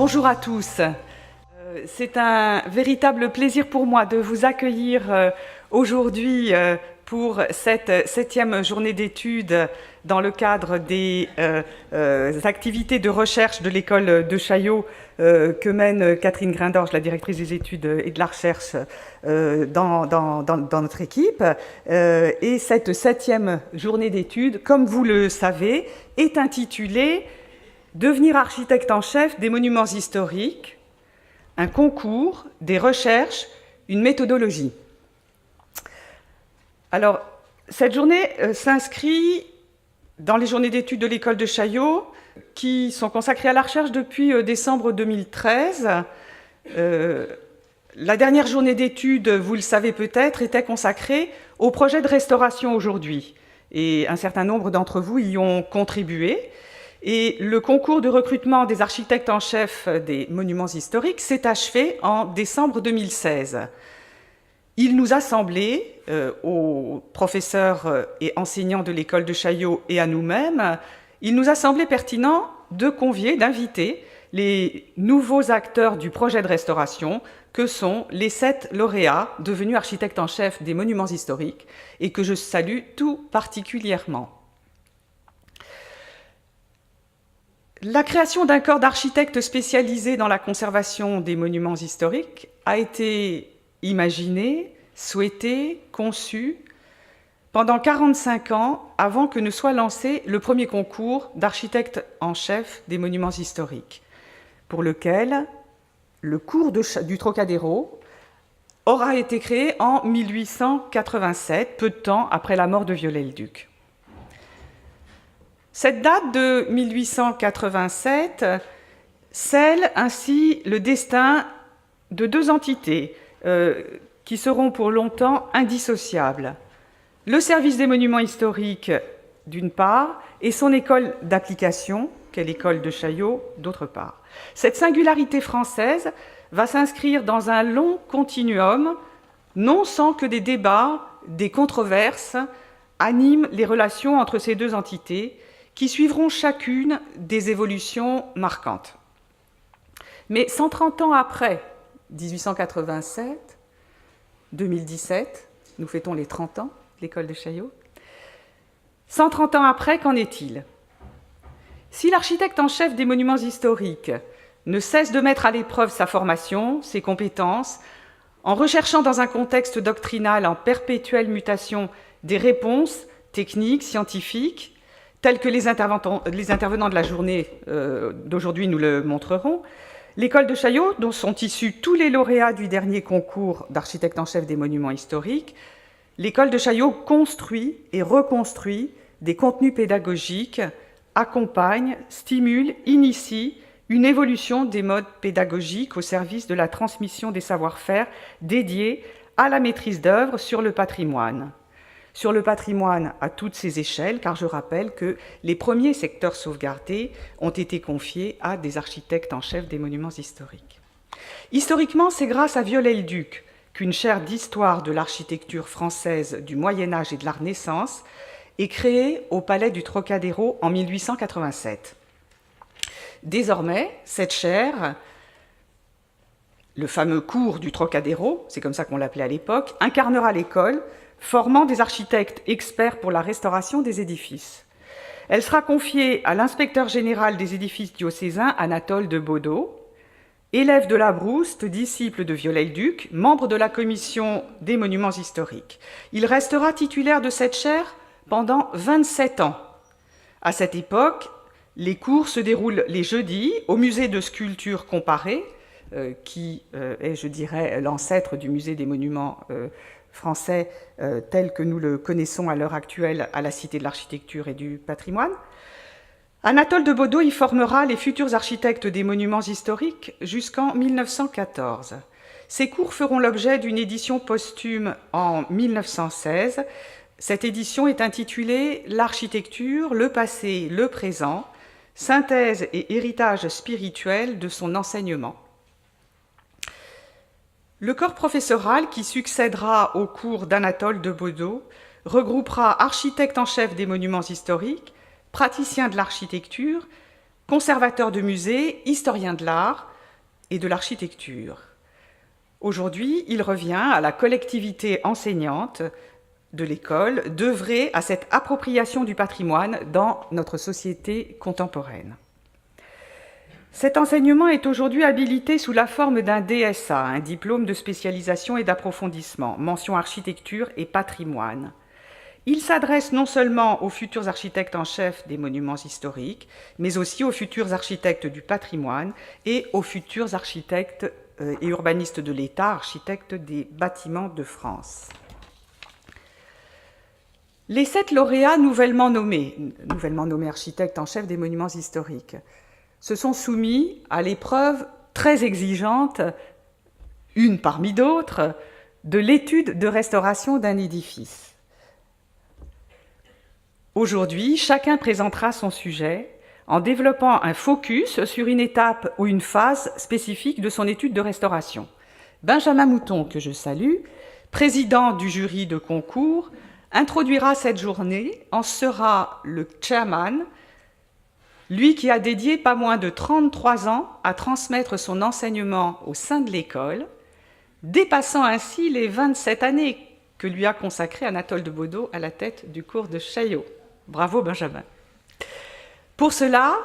Bonjour à tous. C'est un véritable plaisir pour moi de vous accueillir aujourd'hui pour cette 7e journée d'études dans le cadre des activités de recherche de l'école de Chaillot que mène Catherine Grindorge, la directrice des études et de la recherche dans notre équipe. Et cette 7e journée d'études, comme vous le savez, est intitulée « Devenir architecte en chef des monuments historiques, un concours, des recherches, une méthodologie ». Alors, cette journée s'inscrit dans les journées d'études de l'école de Chaillot, qui sont consacrées à la recherche depuis décembre 2013. La dernière journée d'études, vous le savez peut-être, était consacrée au projet de restauration aujourd'hui. Et un certain nombre d'entre vous y ont contribué. Et le concours de recrutement des architectes en chef des monuments historiques s'est achevé en décembre 2016. Il nous a semblé, aux professeurs et enseignants de l'école de Chaillot et à nous-mêmes, il nous a semblé pertinent de convier, d'inviter les nouveaux acteurs du projet de restauration, que sont les 7 lauréats devenus architectes en chef des monuments historiques, et que je salue tout particulièrement. La création d'un corps d'architectes spécialisés dans la conservation des monuments historiques a été imaginée, souhaitée, conçue pendant 45 ans avant que ne soit lancé le premier concours d'architectes en chef des monuments historiques, pour lequel le cours du Trocadéro aura été créé en 1887, peu de temps après la mort de Viollet-le-Duc. Cette date de 1887 scelle ainsi le destin de 2 entités qui seront pour longtemps indissociables. Le service des monuments historiques, d'une part, et son école d'application, qu'est l'école de Chaillot, d'autre part. Cette singularité française va s'inscrire dans un long continuum, non sans que des débats, des controverses animent les relations entre ces 2 entités, qui suivront chacune des évolutions marquantes. Mais 130 ans après 1887, 2017, nous fêtons les 30 ans de l'école de Chaillot, 130 ans après, qu'en est-il? Si l'architecte en chef des monuments historiques ne cesse de mettre à l'épreuve sa formation, ses compétences, en recherchant dans un contexte doctrinal en perpétuelle mutation des réponses techniques, scientifiques, tels que les intervenants de la journée d'aujourd'hui nous le montreront, l'école de Chaillot, dont sont issus tous les lauréats du dernier concours d'architecte en chef des monuments historiques, l'école de Chaillot construit et reconstruit des contenus pédagogiques, accompagne, stimule, initie une évolution des modes pédagogiques au service de la transmission des savoir-faire dédiés à la maîtrise d'œuvre sur le patrimoine. Sur le patrimoine à toutes ses échelles, car je rappelle que les premiers secteurs sauvegardés ont été confiés à des architectes en chef des monuments historiques. Historiquement, c'est grâce à Viollet-le-Duc qu'une chaire d'histoire de l'architecture française du Moyen-Âge et de la Renaissance est créée au Palais du Trocadéro en 1887. Désormais, cette chaire, le fameux cours du Trocadéro, c'est comme ça qu'on l'appelait à l'époque, incarnera l'école, formant des architectes experts pour la restauration des édifices. Elle sera confiée à l'inspecteur général des édifices diocésains, Anatole de Baudot, élève de Labrouste, disciple de Viollet-le-Duc, membre de la commission des monuments historiques. Il restera titulaire de cette chaire pendant 27 ans. À cette époque, les cours se déroulent les jeudis au musée de sculpture comparée, qui est, je dirais, l'ancêtre du musée des monuments français tel que nous le connaissons à l'heure actuelle à la Cité de l'Architecture et du Patrimoine. Anatole de Baudot y formera les futurs architectes des monuments historiques jusqu'en 1914. Ces cours feront l'objet d'une édition posthume en 1916. Cette édition est intitulée « L'architecture, le passé, le présent, synthèse et héritage spirituel de son enseignement ». Le corps professoral qui succédera au cours d'Anatole de Baudot regroupera architectes en chef des monuments historiques, praticiens de l'architecture, conservateurs de musées, historiens de l'art, et de l'architecture. Aujourd'hui, il revient à la collectivité enseignante de l'école d'œuvrer à cette appropriation du patrimoine dans notre société contemporaine. Cet enseignement est aujourd'hui habilité sous la forme d'un DSA, un diplôme de spécialisation et d'approfondissement, mention architecture et patrimoine. Il s'adresse non seulement aux futurs architectes en chef des monuments historiques, mais aussi aux futurs architectes du patrimoine et aux futurs architectes et urbanistes de l'État, architectes des bâtiments de France. Les 7 lauréats nouvellement nommés architectes en chef des monuments historiques, se sont soumis à l'épreuve très exigeante, une parmi d'autres, de l'étude de restauration d'un édifice. Aujourd'hui, chacun présentera son sujet en développant un focus sur une étape ou une phase spécifique de son étude de restauration. Benjamin Mouton, que je salue, président du jury de concours, introduira cette journée, en sera le chairman, lui qui a dédié pas moins de 33 ans à transmettre son enseignement au sein de l'école, dépassant ainsi les 27 années que lui a consacré Anatole de Baudot à la tête du cours de Chaillot. Bravo Benjamin. Pour cela,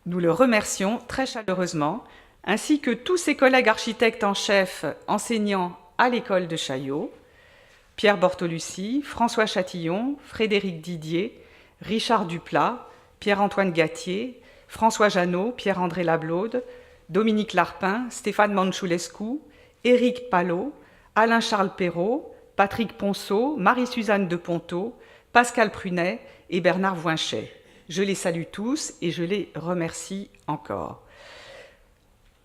nous le remercions très chaleureusement, ainsi que tous ses collègues architectes en chef enseignants à l'école de Chaillot, Pierre Bortoluci, François Chatillon, Frédéric Didier, Richard Duplat, Pierre-Antoine Gatier, François Janot, Pierre-André Lablaude, Dominique Larpin, Stéphane Manchoulescu, Éric Palot, Alain-Charles Perrault, Patrick Ponceau, Marie-Suzanne de Ponto, Pascal Prunet et Bernard Voinchet. Je les salue tous et je les remercie encore.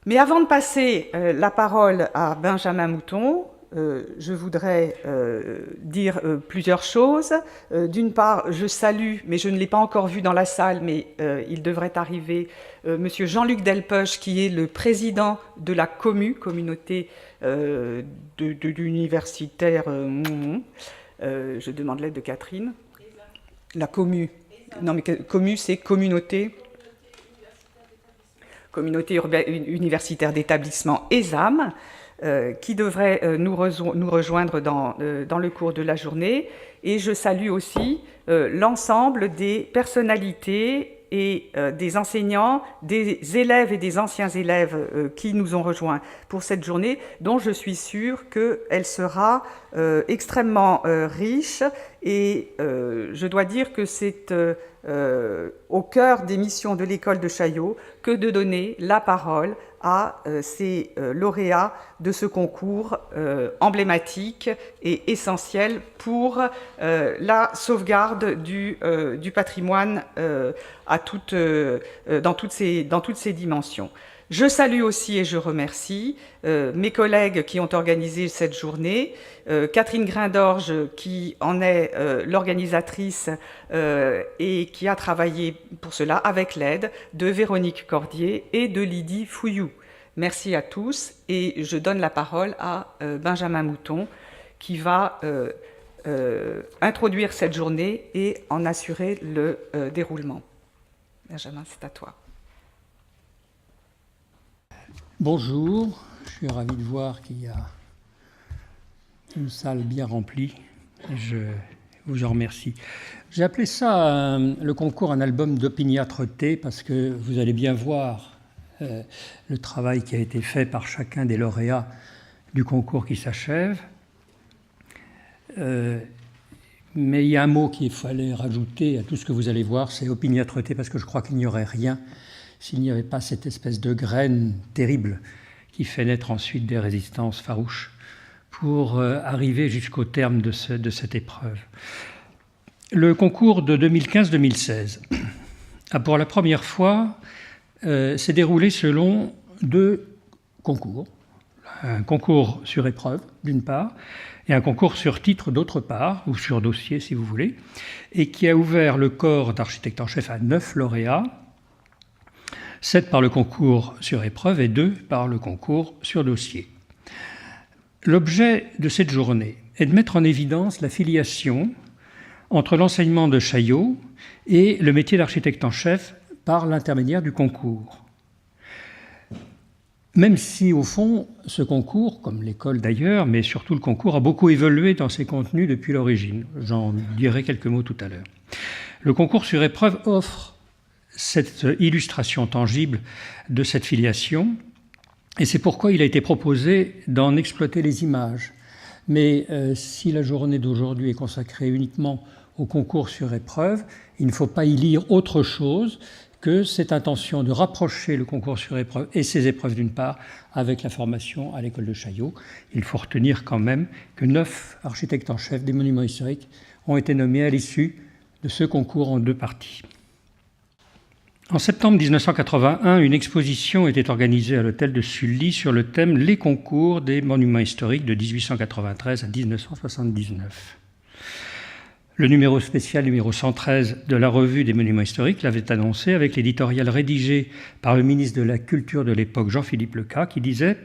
Mais avant de passer la parole à Benjamin Mouton, je voudrais dire plusieurs choses. D'une part, je salue, mais je ne l'ai pas encore vu dans la salle, mais il devrait arriver, Monsieur Jean-Luc Delpech, qui est le président de la communauté d'universitaires. Je demande l'aide de Catherine. La non mais commu, c'est communauté universitaire d'établissement ESAM, qui devrait nous rejoindre dans le cours de la journée. Et je salue aussi l'ensemble des personnalités et des enseignants, des élèves et des anciens élèves qui nous ont rejoints pour cette journée, dont je suis sûre qu'elle sera extrêmement riche. Et je dois dire que c'est au cœur des missions de l'école de Chaillot que de donner la parole à ces lauréats de ce concours emblématique et essentiel pour la sauvegarde du patrimoine dans toutes ses dimensions. Je salue aussi et je remercie mes collègues qui ont organisé cette journée, Catherine Grindorge qui en est l'organisatrice et qui a travaillé pour cela avec l'aide de Véronique Cordier et de Lydie Fouillou. Merci à tous et je donne la parole à Benjamin Mouton qui va introduire cette journée et en assurer le déroulement. Benjamin, c'est à toi. Bonjour, je suis ravi de voir qu'il y a une salle bien remplie. Je vous en remercie. J'ai appelé ça le concours un album d'opiniâtreté parce que vous allez bien voir le travail qui a été fait par chacun des lauréats du concours qui s'achève. Mais il y a un mot qu'il fallait rajouter à tout ce que vous allez voir, c'est opiniâtreté, parce que je crois qu'il n'y aurait rien s'il n'y avait pas cette espèce de graine terrible qui fait naître ensuite des résistances farouches pour arriver jusqu'au terme de cette épreuve. Le concours de 2015-2016 a pour la première fois s'est déroulé selon 2 concours. Un concours sur épreuve, d'une part, et un concours sur titre, d'autre part, ou sur dossier, si vous voulez, et qui a ouvert le corps d'architecte en chef à 9 lauréats, 7 par le concours sur épreuve et 2 par le concours sur dossier. L'objet de cette journée est de mettre en évidence la filiation entre l'enseignement de Chaillot et le métier d'architecte en chef par l'intermédiaire du concours. Même si, au fond, ce concours, comme l'école d'ailleurs, mais surtout le concours, a beaucoup évolué dans ses contenus depuis l'origine. J'en dirai quelques mots tout à l'heure. Le concours sur épreuve offre cette illustration tangible de cette filiation, et c'est pourquoi il a été proposé d'en exploiter les images. Mais si la journée d'aujourd'hui est consacrée uniquement au concours sur épreuve, il ne faut pas y lire autre chose que cette intention de rapprocher le concours sur épreuve et ses épreuves d'une part avec la formation à l'école de Chaillot. Il faut retenir quand même que 9 architectes en chef des monuments historiques ont été nommés à l'issue de ce concours en 2 parties. En septembre 1981, une exposition était organisée à l'hôtel de Sully sur le thème « Les concours des monuments historiques de 1893 à 1979 ». Le numéro spécial, numéro 113 de la Revue des monuments historiques l'avait annoncé avec l'éditorial rédigé par le ministre de la Culture de l'époque, Jean-Philippe Lecat, qui disait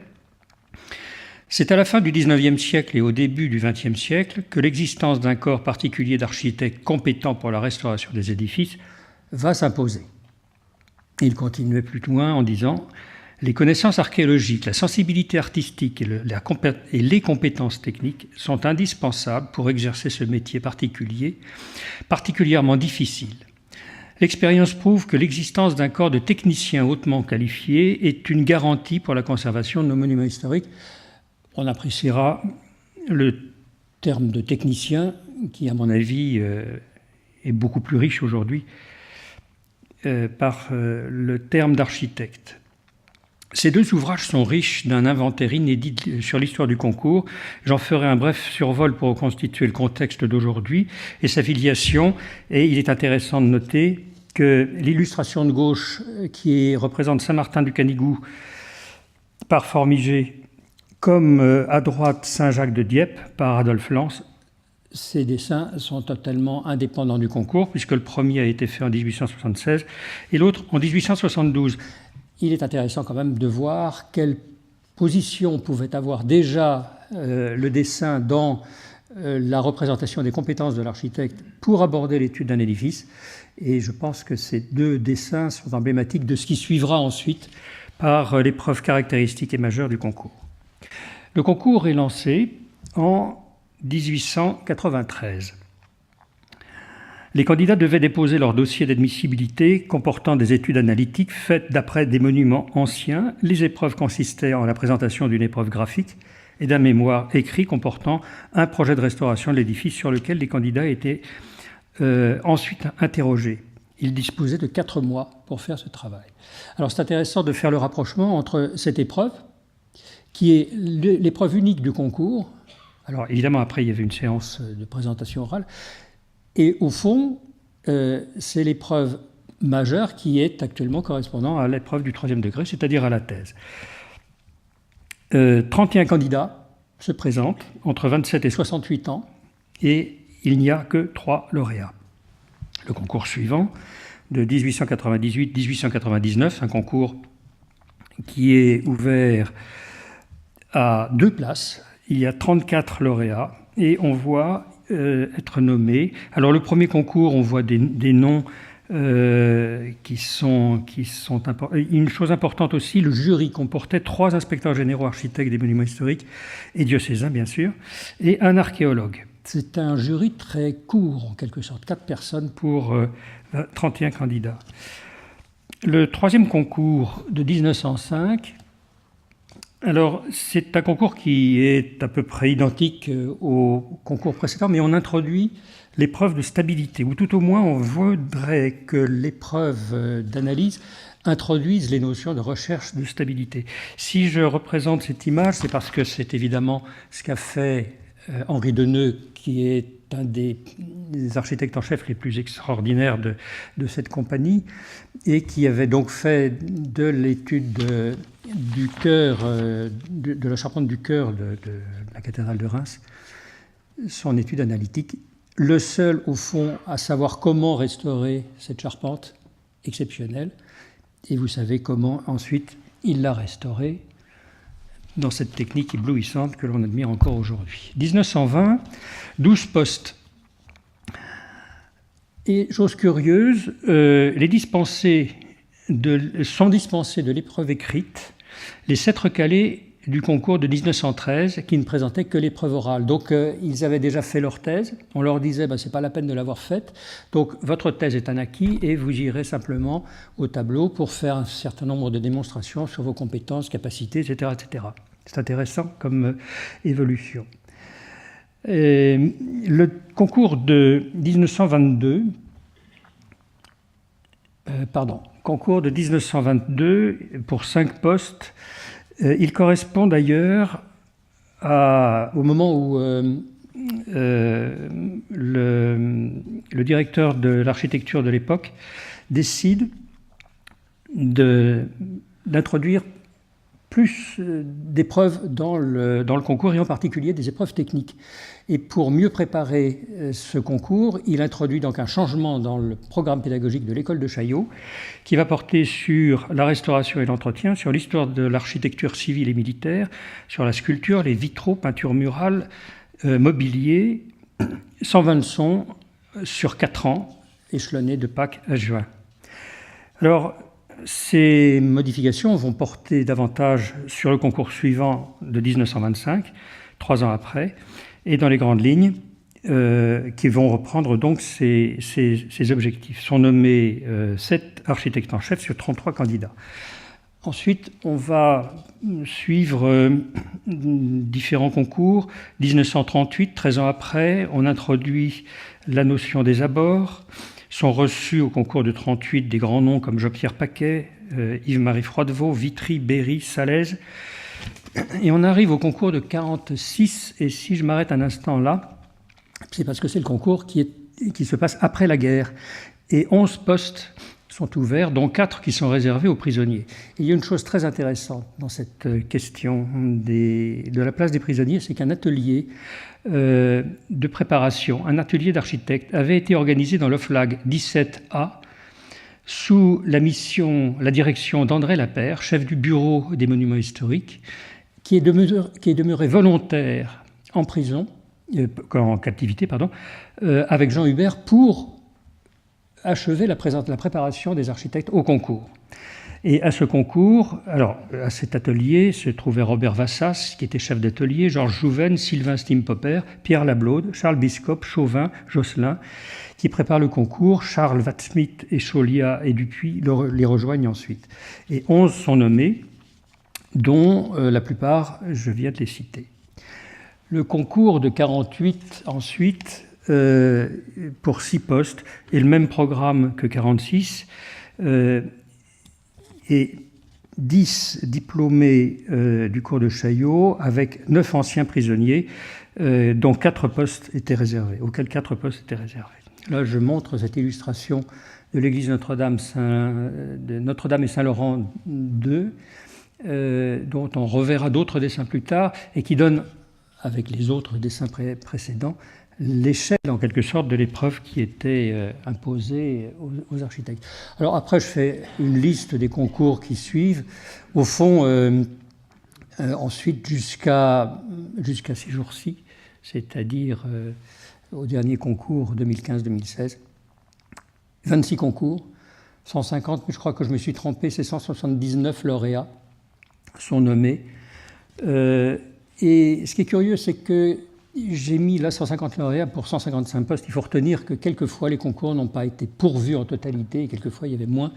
« C'est à la fin du XIXe siècle et au début du XXe siècle que l'existence d'un corps particulier d'architectes compétents pour la restauration des édifices va s'imposer. » Il continuait plus loin en disant « Les connaissances archéologiques, la sensibilité artistique et les compétences techniques sont indispensables pour exercer ce métier particulier, particulièrement difficile. L'expérience prouve que l'existence d'un corps de techniciens hautement qualifiés est une garantie pour la conservation de nos monuments historiques. » On appréciera le terme de technicien qui, à mon avis, est beaucoup plus riche aujourd'hui par le terme d'architecte. Ces 2 ouvrages sont riches d'un inventaire inédit sur l'histoire du concours. J'en ferai un bref survol pour reconstituer le contexte d'aujourd'hui et sa filiation. Et il est intéressant de noter que l'illustration de gauche qui représente Saint-Martin du Canigou par Formigé, comme à droite Saint-Jacques de Dieppe par Adolphe Lance, ces dessins sont totalement indépendants du concours, puisque le premier a été fait en 1876 et l'autre en 1872. Il est intéressant quand même de voir quelle position pouvait avoir déjà le dessin dans la représentation des compétences de l'architecte pour aborder l'étude d'un édifice. Et je pense que ces 2 dessins sont emblématiques de ce qui suivra ensuite par l'épreuve caractéristique et majeure du concours. Le concours est lancé en 1893. Les candidats devaient déposer leur dossier d'admissibilité comportant des études analytiques faites d'après des monuments anciens. Les épreuves consistaient en la présentation d'une épreuve graphique et d'un mémoire écrit comportant un projet de restauration de l'édifice sur lequel les candidats étaient ensuite interrogés. Ils disposaient de 4 mois pour faire ce travail. Alors c'est intéressant de faire le rapprochement entre cette épreuve, qui est l'épreuve unique du concours. Alors évidemment, après, il y avait une séance de présentation orale. Et au fond, c'est l'épreuve majeure qui est actuellement correspondant à l'épreuve du 3e degré, c'est-à-dire à la thèse. 31 candidats se présentent entre 27 et 68 ans et il n'y a que 3 lauréats. Le concours suivant, de 1898-1899, un concours qui est ouvert à 2 places. Il y a 34 lauréats et on voit être nommés. Alors le premier concours, on voit des noms qui sont importants. Une chose importante aussi, le jury comportait 3 inspecteurs généraux architectes des monuments historiques et diocésains bien sûr, et un archéologue. C'est un jury très court en quelque sorte, 4 personnes pour 31 candidats. Le 3e concours de 1905. Alors, c'est un concours qui est à peu près identique au concours précédent, mais on introduit l'épreuve de stabilité, ou tout au moins on voudrait que l'épreuve d'analyse introduise les notions de recherche de stabilité. Si je représente cette image, c'est parce que c'est évidemment ce qu'a fait Henri Deneux, qui est un des architectes en chef les plus extraordinaires de cette compagnie, et qui avait donc fait de l'étude du chœur, de la charpente du chœur de la cathédrale de Reims, son étude analytique. Le seul, au fond, à savoir comment restaurer cette charpente exceptionnelle. Et vous savez comment, ensuite, il l'a restaurée dans cette technique éblouissante que l'on admire encore aujourd'hui. 1920, 12 postes. Et chose curieuse, sont dispensés de l'épreuve écrite les 7 recalés du concours de 1913 qui ne présentaient que l'épreuve orale. Donc ils avaient déjà fait leur thèse, on leur disait c'est pas la peine de l'avoir faite, donc votre thèse est un acquis et vous irez simplement au tableau pour faire un certain nombre de démonstrations sur vos compétences, capacités, etc. etc. C'est intéressant comme évolution. Et le concours de 1922, concours de 1922 pour 5 postes, il correspond d'ailleurs au moment où le directeur de l'architecture de l'époque décide d'introduire plus d'épreuves dans le concours, et en particulier des épreuves techniques. Et pour mieux préparer ce concours, il introduit donc un changement dans le programme pédagogique de l'école de Chaillot, qui va porter sur la restauration et l'entretien, sur l'histoire de l'architecture civile et militaire, sur la sculpture, les vitraux, peintures murales, mobilier, 120 leçons sur 4 ans, échelonnées de Pâques à juin. Alors, ces modifications vont porter davantage sur le concours suivant de 1925, 3 ans après, et dans les grandes lignes, qui vont reprendre donc ces objectifs. Sont nommés 7 architectes en chef sur 33 candidats. Ensuite, on va suivre différents concours. 1938, 13 ans après, on introduit la notion des abords. Sont reçus au concours de 38 des grands noms comme Jean-Pierre Paquet, Yves-Marie Froidevaux, Vitry, Berry, Salaise. Et on arrive au concours de 46, et si je m'arrête un instant là, c'est parce que c'est le concours qui se passe après la guerre. Et 11 postes sont ouverts, dont 4 qui sont réservés aux prisonniers. Et il y a une chose très intéressante dans cette question de la place des prisonniers, c'est qu'un atelier de préparation, un atelier d'architecte avait été organisé dans l'OFLAG 17A sous la direction d'André Lapère, chef du bureau des monuments historiques, qui est demeuré volontaire en prison, en captivité, avec Jean Hubert pour achever la préparation des architectes au concours. Et à ce concours, à cet atelier se trouvaient Robert Vassas, qui était chef d'atelier, Georges Jouven, Sylvain Stimpopper, Pierre Lablaude, Charles Biscop, Chauvin, Josselin, qui préparent le concours. Charles Wadsmith et Cholia et Dupuis les rejoignent ensuite. Et 11 sont nommés, dont la plupart, je viens de les citer. Le concours de 48, ensuite, pour 6 postes, est le même programme que 46, et 10 diplômés du cours de Chaillot, avec 9 anciens prisonniers, dont 4 postes étaient réservés, auxquels 4 postes étaient réservés. Là, je montre cette illustration de l'église Notre-Dame et Saint-Laurent II, dont on reverra d'autres dessins plus tard, et qui donne, avec les autres dessins précédents, l'échelle, en quelque sorte, de l'épreuve qui était imposée aux architectes. Alors après, je fais une liste des concours qui suivent. Au fond, ensuite, jusqu'à ces jours-ci, c'est-à-dire au dernier concours 2015-2016, 26 concours, 150, mais je crois que je me suis trompé, c'est 179 lauréats sont nommés. Et ce qui est curieux, c'est que j'ai mis là 150 lauréats pour 155 postes. Il faut retenir que quelquefois les concours n'ont pas été pourvus en totalité, et quelquefois il y avait moins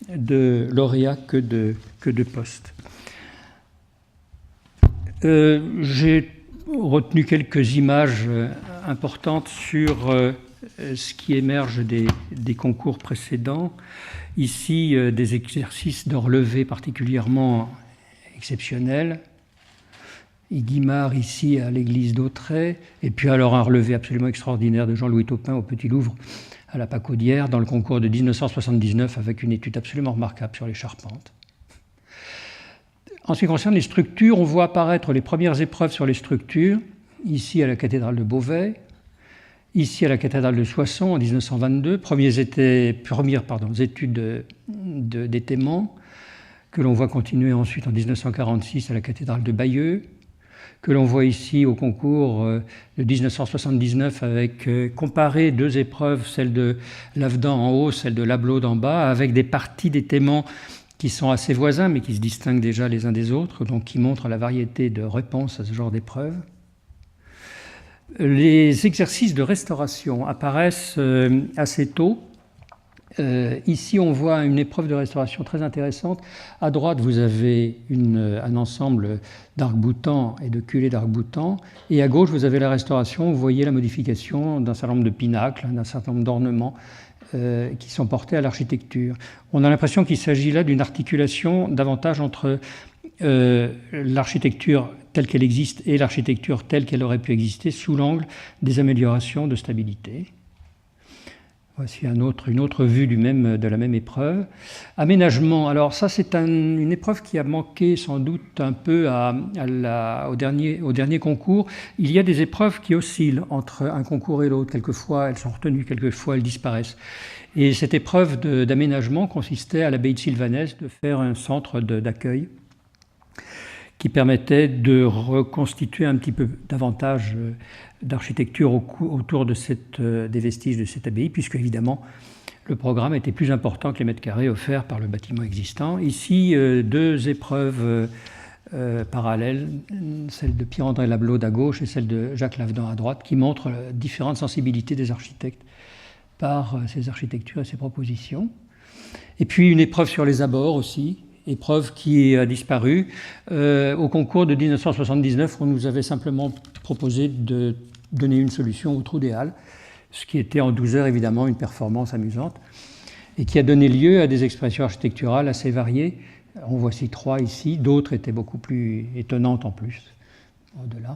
de lauréats que de postes. J'ai retenu quelques images importantes sur ce qui émerge des concours précédents. Ici, des exercices d'enrelevé particulièrement exceptionnels. Et Guimard ici à l'église d'Autray, et puis alors un relevé absolument extraordinaire de Jean-Louis Taupin au Petit Louvre à la Pacaudière dans le concours de 1979 avec une étude absolument remarquable sur les charpentes. En ce qui concerne les structures, on voit apparaître les premières épreuves sur les structures, ici à la cathédrale de Beauvais, ici à la cathédrale de Soissons en 1922, premières études d'étaiement, que l'on voit continuer ensuite en 1946 à la cathédrale de Bayeux, que l'on voit ici au concours de 1979 avec comparer 2 épreuves, celle de Lavedan en haut, celle de Lablaude en bas, avec des parties d'étaiement qui sont assez voisins, mais qui se distinguent déjà les uns des autres, donc qui montrent la variété de réponses à ce genre d'épreuves. Les exercices de restauration apparaissent assez tôt. Ici, on voit une épreuve de restauration très intéressante. À droite, vous avez un ensemble d'arcs-boutants et de culées d'arcs-boutants. Et à gauche, vous avez la restauration. Vous voyez la modification d'un certain nombre de pinacles, d'un certain nombre d'ornements qui sont portés à l'architecture. On a l'impression qu'il s'agit là d'une articulation davantage entre l'architecture telle qu'elle existe et l'architecture telle qu'elle aurait pu exister sous l'angle des améliorations de stabilité. Voici une autre vue de la même épreuve. Aménagement, alors ça c'est une épreuve qui a manqué sans doute un peu au dernier concours. Il y a des épreuves qui oscillent entre un concours et l'autre. Quelquefois elles sont retenues, quelquefois elles disparaissent. Et cette épreuve d'aménagement consistait à l'abbaye de Sylvanès de faire un centre d'accueil qui permettait de reconstituer un petit peu davantage d'architecture autour des vestiges de cette abbaye, puisque évidemment le programme était plus important que les mètres carrés offerts par le bâtiment existant. Ici, deux épreuves parallèles, celle de Pierre-André Lablaude à gauche et celle de Jacques Lavedan à droite, qui montrent différentes sensibilités des architectes par ces architectures et ces propositions. Et puis une épreuve sur les abords aussi, épreuve qui a disparu. Au concours de 1979, on nous avait simplement proposé de donner une solution au trou des Halles, ce qui était en 12 heures évidemment une performance amusante, et qui a donné lieu à des expressions architecturales assez variées. En voici 3 ici, d'autres étaient beaucoup plus étonnantes en plus, au-delà.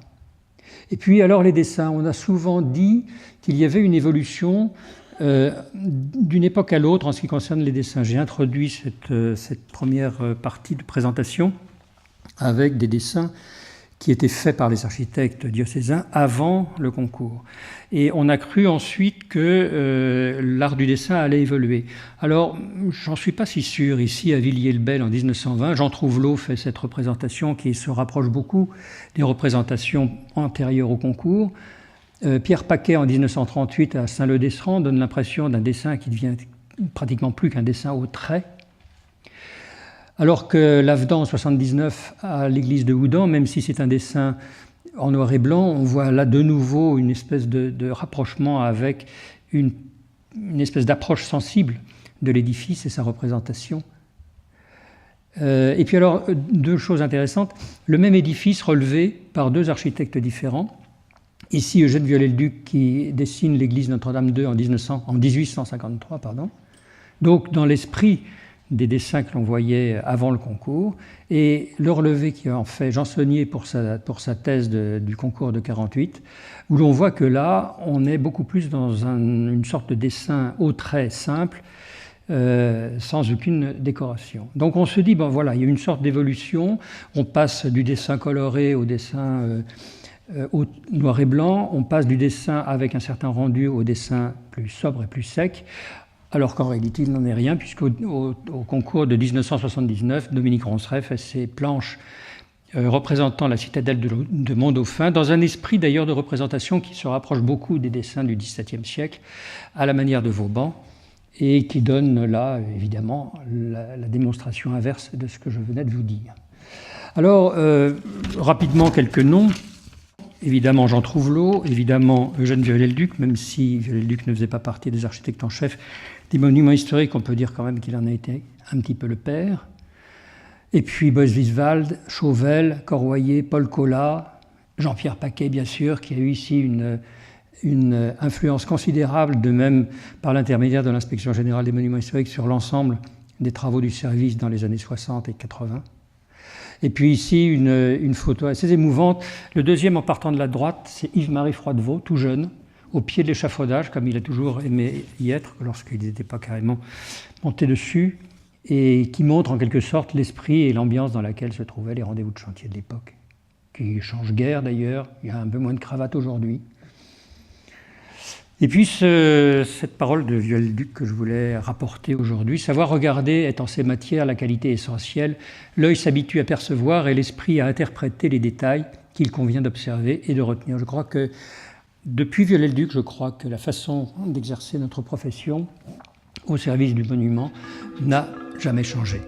Et puis alors les dessins, on a souvent dit qu'il y avait une évolution d'une époque à l'autre en ce qui concerne les dessins. J'ai introduit cette première partie de présentation avec des dessins qui étaient faits par les architectes diocésains avant le concours. Et on a cru ensuite que l'art du dessin allait évoluer. Alors, j'en suis pas si sûr. Ici, à Villiers-le-Bel, en 1920, Jean Trouvelot fait cette représentation qui se rapproche beaucoup des représentations antérieures au concours. Pierre Paquet, en 1938, à Saint-Leu-d'Esserand, donne l'impression d'un dessin qui devient pratiquement plus qu'un dessin au trait. Alors que Lavedan, en 1979, à l'église de Houdan, même si c'est un dessin en noir et blanc, on voit là de nouveau une espèce de rapprochement avec une espèce d'approche sensible de l'édifice et sa représentation. Et puis alors, deux choses intéressantes. Le même édifice relevé par deux architectes différents. Ici, Eugène Viollet-le-Duc qui dessine l'église Notre-Dame II en 1853. Donc, dans l'esprit des dessins que l'on voyait avant le concours, et le relevé qui en fait Jean Saunier pour sa thèse du concours de 48, où l'on voit que là, on est beaucoup plus dans une sorte de dessin au trait simple, sans aucune décoration. Donc on se dit, ben voilà, il y a une sorte d'évolution, on passe du dessin coloré au dessin au noir et blanc, on passe du dessin avec un certain rendu au dessin plus sobre et plus sec, alors qu'en réalité il n'en est rien, puisqu'au concours de 1979, Dominique Ronceret fait ses planches représentant la citadelle de Mont-Dauphin, dans un esprit d'ailleurs de représentation qui se rapproche beaucoup des dessins du XVIIe siècle, à la manière de Vauban, et qui donne là, évidemment, la démonstration inverse de ce que je venais de vous dire. Alors, rapidement, quelques noms. Évidemment Jean Trouvelot, évidemment Eugène Viollet-le-Duc, même si Viollet-le-Duc ne faisait pas partie des architectes en chef des monuments historiques, on peut dire quand même qu'il en a été un petit peu le père. Et puis Beuys-Wiswald, Chauvel, Corroyer, Paul Collat, Jean-Pierre Paquet, bien sûr, qui a eu ici une influence considérable, de même par l'intermédiaire de l'Inspection générale des monuments historiques sur l'ensemble des travaux du service dans les années 60 et 80. Et puis ici, une photo assez émouvante. Le deuxième en partant de la droite, c'est Yves-Marie Froidevaux, tout jeune, au pied de l'échafaudage, comme il a toujours aimé y être, lorsqu'il n'était pas carrément monté dessus, et qui montre en quelque sorte l'esprit et l'ambiance dans laquelle se trouvaient les rendez-vous de chantier de l'époque, qui changent guère d'ailleurs, il y a un peu moins de cravate aujourd'hui. Et puis cette parole de Viollet-le-Duc que je voulais rapporter aujourd'hui, savoir regarder est en ces matières la qualité essentielle, l'œil s'habitue à percevoir et l'esprit à interpréter les détails qu'il convient d'observer et de retenir. Je crois que depuis Viollet-le-Duc, je crois que la façon d'exercer notre profession au service du monument n'a jamais changé.